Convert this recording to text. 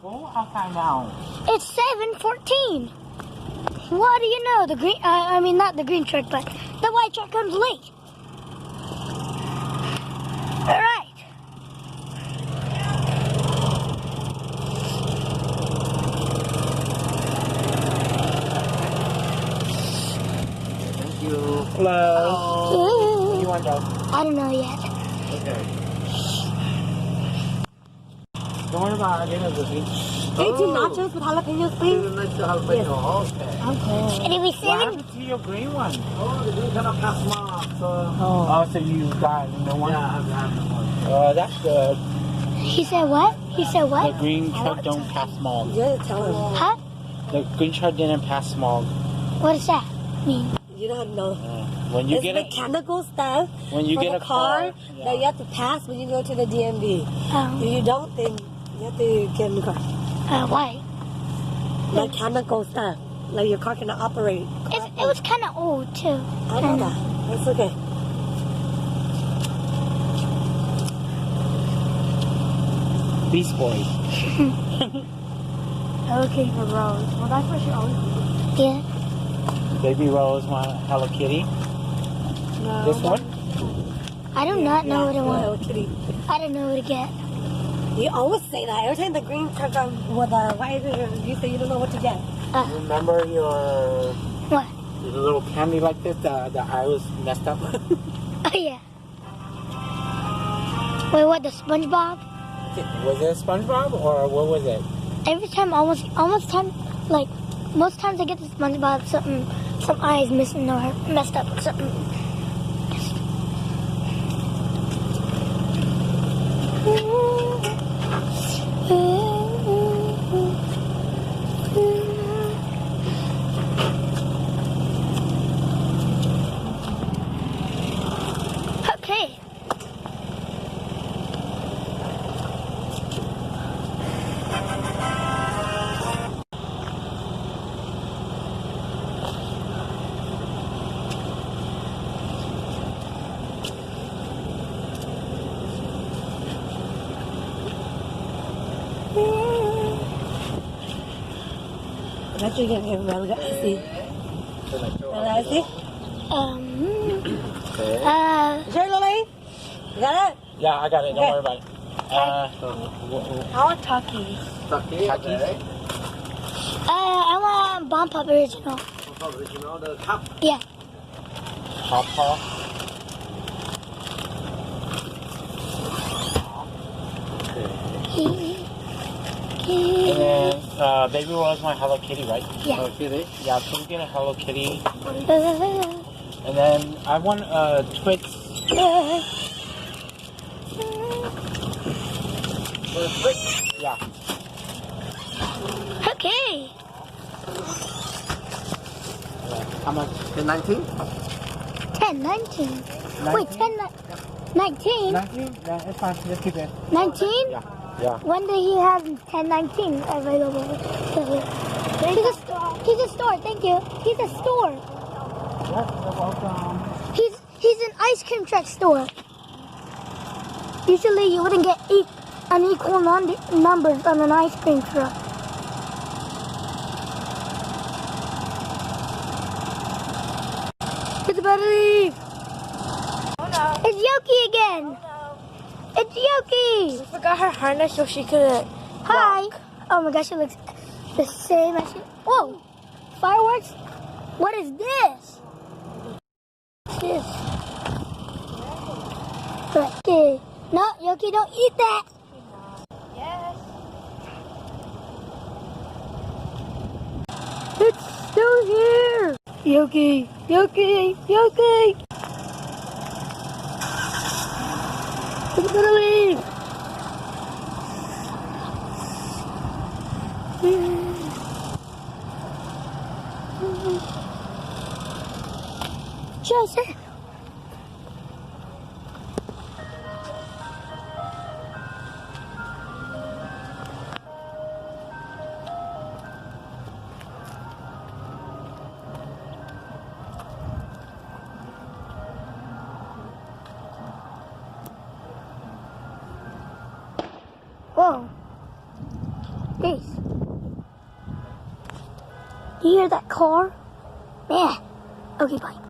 full outside now. It's 7:14. What do you know? The green, I mean not the green truck, but the white truck comes late. All right. Thank you. Hello. Where do you want to go? I don't know yet. Okay. Don't worry about it. Can you do nachos with jalapenos, please? Jalapeno. Okay. Okay. And it was What 7. happened to your green one? Oh, the green kind of passed mark. Oh, so you got no one? Yeah, I have no one. That's good. He said what? He said The what? green truck don't pass smog. You gotta tell him. Huh? The green truck didn't pass smog. What does that mean? You don't know. When you It's get a mechanical stuff when you for get the a car, that you have to pass when you go to the DMV. If you don't, then you have to get a new car. Why? Mechanical stuff. Like your car cannot operate. It was kind of old too. I know that. That's okay. Beast Boy. Okay, for Rose. Well, that's what she always does. Yeah. Baby Rose want Hello Kitty. No. This one? I do not know what I want. Hello Kitty. I don't know what to get. You always say that. Every time the green truck with the white, you say you don't know what to get. Remember your What? little candy like this? The eye was messed up. Oh yeah. Wait, what? The SpongeBob? Was it SpongeBob or what was it? Every time, almost time, like most times I get the SpongeBob, some eyes missing or messed up or something. Okay. That's what you're getting real icy. Real icy? Sure, Lily? You got it? Yeah, I got it. Don't Okay. worry about it. I want Takis. Takis? I want Bomb Pop Original. Original, the cup. Yeah. Papa. And then Baby Rose want Hello Kitty, right? Yeah. Hello Kitty? Yeah, so we get a Hello Kitty. And then I want Twix. Yeah. Okay. How much? 19? 10, 19. Wait, 10, 19? 19? Yeah, it's fine. Just keep it. 19? Yeah. Yeah. When did he have 10, 19 available? He's a store. Thank you. He's a store. Yes, you're welcome. He's an ice cream truck store. Usually you wouldn't get unequal numbers on an ice cream truck. It's about to leave. Oh no. It's Yoki again. Oh no. It's Yoki. She forgot her harness so she could. Hi. Oh my gosh, it looks the same as she. Whoa! Fireworks? What is this? This. Okay. No, Yoki, don't eat that. Yes. It's still here. Yoki, Yoki, Yoki. It's gonna leave. Joseph. Whoa. Grace. You hear that car? Man. Okay, bye.